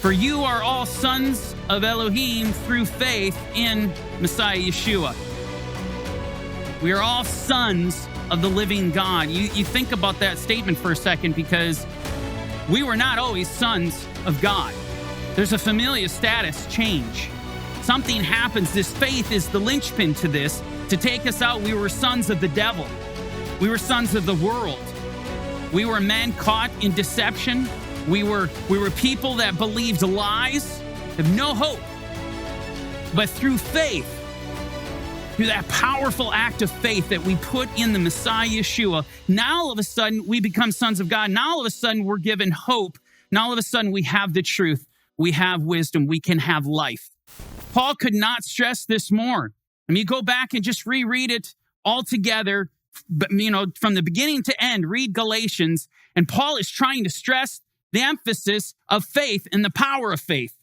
For you are all sons of Elohim through faith in Messiah Yeshua. We are all sons of the living God. You think about that statement for a second, because we were not always sons of God. There's a familial status change. Something happens. This faith is the linchpin to this, to take us out. We were sons of the devil. We were sons of the world. We were men caught in deception. We were people that believed lies, have no hope. But through faith, through that powerful act of faith that we put in the Messiah Yeshua, now all of a sudden we become sons of God. Now all of a sudden we're given hope. Now all of a sudden we have the truth. We have wisdom. We can have life. Paul could not stress this more. I mean, go back and just reread it all together, from the beginning to end. Read Galatians, and Paul is trying to stress the emphasis of faith and the power of faith.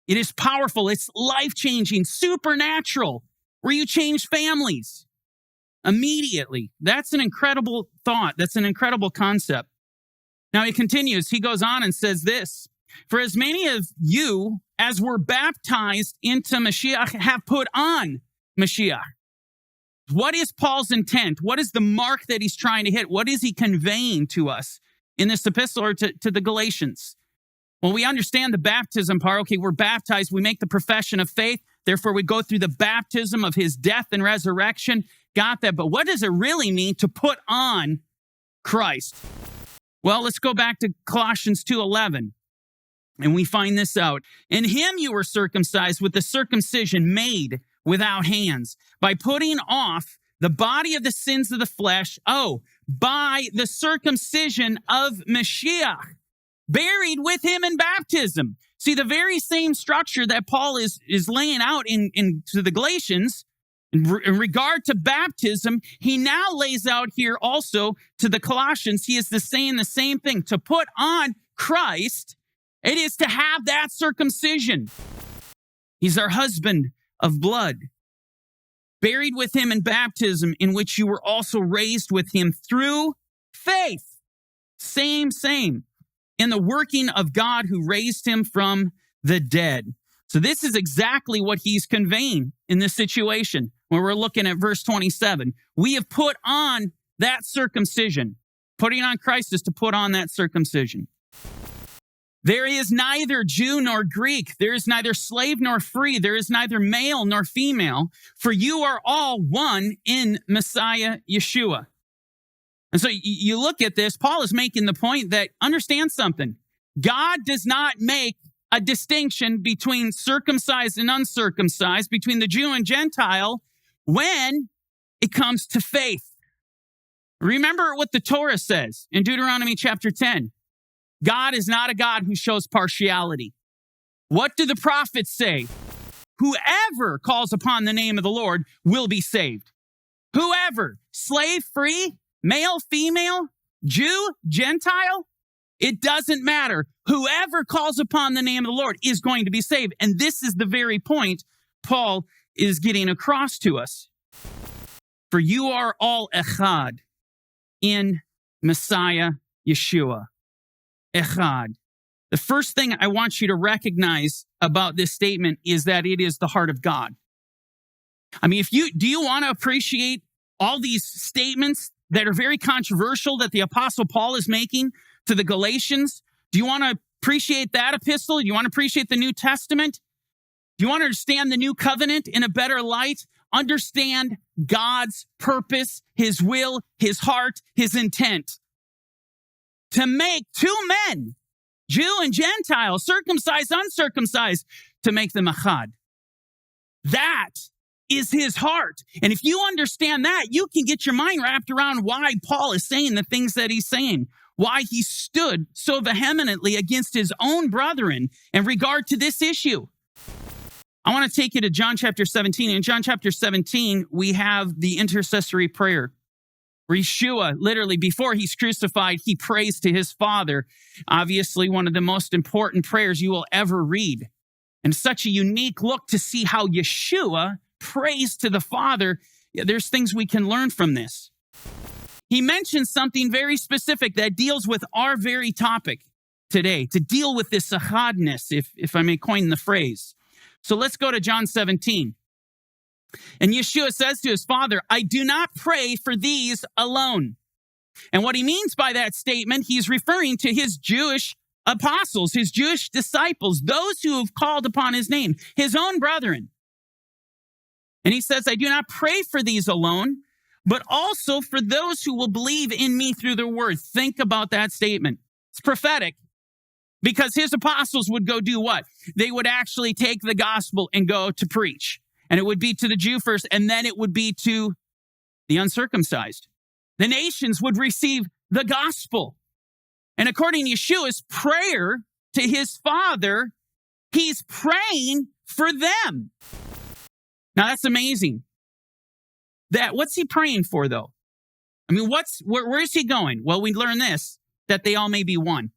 It is powerful. It's life-changing, supernatural, where you change families immediately. That's an incredible thought. That's an incredible concept. Now he continues. He goes on and says this: for as many of you as were baptized into Mashiach have put on Mashiach. What is Paul's intent? What is the mark that he's trying to hit? What is he conveying to us in this epistle, or to the Galatians? Well, we understand the baptism part. Okay, we're baptized. We make the profession of faith. Therefore, we go through the baptism of his death and resurrection. Got that. But what does it really mean to put on Christ? Well, let's go back to Colossians 2:11. And we find this out. In him you were circumcised with the circumcision made without hands, by putting off the body of the sins of the flesh, by the circumcision of Mashiach, buried with him in baptism. See, the very same structure that Paul is laying out to the Galatians in regard to baptism, he now lays out here also to the Colossians. He is saying the same thing. To put on Christ, it is to have that circumcision. He's our husband of blood, buried with him in baptism, in which you were also raised with him through faith. Same, in the working of God who raised him from the dead. So this is exactly what he's conveying in this situation when we're looking at verse 27. We have put on that circumcision. Putting on Christ is to put on that circumcision. There is neither Jew nor Greek. There is neither slave nor free. There is neither male nor female, for you are all one in Messiah Yeshua. And so you look at this, Paul is making the point that understand something. God does not make a distinction between circumcised and uncircumcised, between the Jew and Gentile, when it comes to faith. Remember what the Torah says in Deuteronomy chapter 10. God is not a God who shows partiality. What do the prophets say? Whoever calls upon the name of the Lord will be saved. Whoever, slave, free, male, female, Jew, Gentile, it doesn't matter. Whoever calls upon the name of the Lord is going to be saved. And this is the very point Paul is getting across to us. For you are all echad in Messiah Yeshua. Echad. The first thing I want you to recognize about this statement is that it is the heart of God. I mean, do you want to appreciate all these statements that are very controversial that the Apostle Paul is making to the Galatians? Do you want to appreciate that epistle? Do you want to appreciate the New Testament? Do you want to understand the new covenant in a better light? Understand God's purpose, his will, his heart, his intent. To make two men, Jew and Gentile, circumcised, uncircumcised, to make them echad. That is his heart. And if you understand that, you can get your mind wrapped around why Paul is saying the things that he's saying, why he stood so vehemently against his own brethren in regard to this issue. I want to take you to John chapter 17. In John chapter 17, we have the intercessory prayer. Yeshua, literally, before he's crucified, he prays to his Father. Obviously, one of the most important prayers you will ever read. And such a unique look to see how Yeshua prays to the Father. There's things we can learn from this. He mentions something very specific that deals with our very topic. today to deal with this echadness, if I may coin the phrase. So let's go to John 17. And Yeshua says to his Father, I do not pray for these alone. And what he means by that statement, he's referring to his Jewish apostles, his Jewish disciples, those who have called upon his name, his own brethren. And he says, I do not pray for these alone, but also for those who will believe in me through their word. Think about that statement. It's prophetic because his apostles would go do what? They would actually take the gospel and go to preach. And it would be to the Jew first, and then it would be to the uncircumcised. The nations would receive the gospel. And according to Yeshua's prayer to his Father, he's praying for them. Now that's amazing. What's he praying for, though? I mean, where is he going? Well, we learn this, that they all may be one.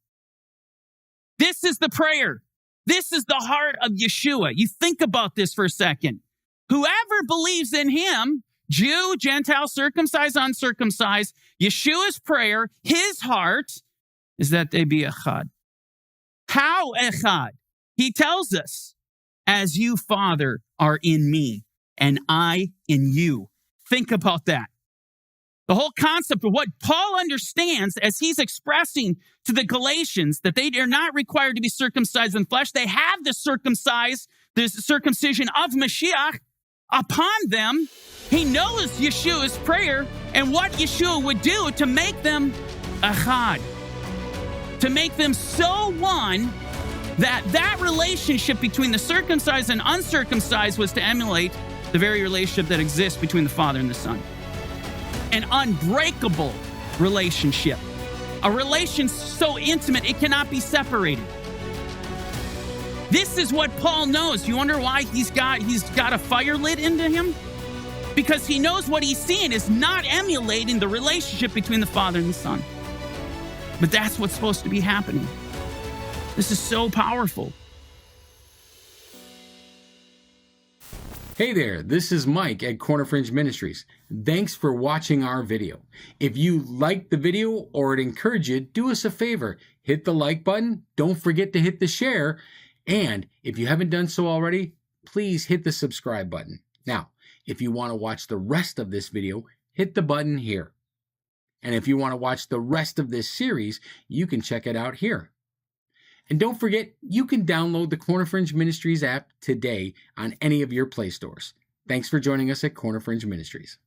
This is the prayer. This is the heart of Yeshua. You think about this for a second. Whoever believes in him, Jew, Gentile, circumcised, uncircumcised, Yeshua's prayer, his heart, is that they be echad. How echad? He tells us, as you, Father, are in me, and I in you. Think about that. The whole concept of what Paul understands as he's expressing to the Galatians that they are not required to be circumcised in flesh. They have the circumcision of Mashiach upon them. He knows Yeshua's prayer and what Yeshua would do to make them echad, to make them so one that relationship between the circumcised and uncircumcised was to emulate the very relationship that exists between the Father and the Son. An unbreakable relationship. A relation so intimate it cannot be separated. This is what Paul knows. You wonder why he's got a fire lit into him? Because he knows what he's seeing is not emulating the relationship between the Father and the Son. But that's what's supposed to be happening. This is so powerful. Hey there, this is Mike at Corner Fringe Ministries. Thanks for watching our video. If you liked the video or it encouraged you, do us a favor. Hit the like button. Don't forget to hit the share. And if you haven't done so already, please hit the subscribe button. Now, if you want to watch the rest of this video, hit the button here. And if you want to watch the rest of this series, you can check it out here. And don't forget, you can download the Corner Fringe Ministries app today on any of your Play stores. Thanks for joining us at Corner Fringe Ministries.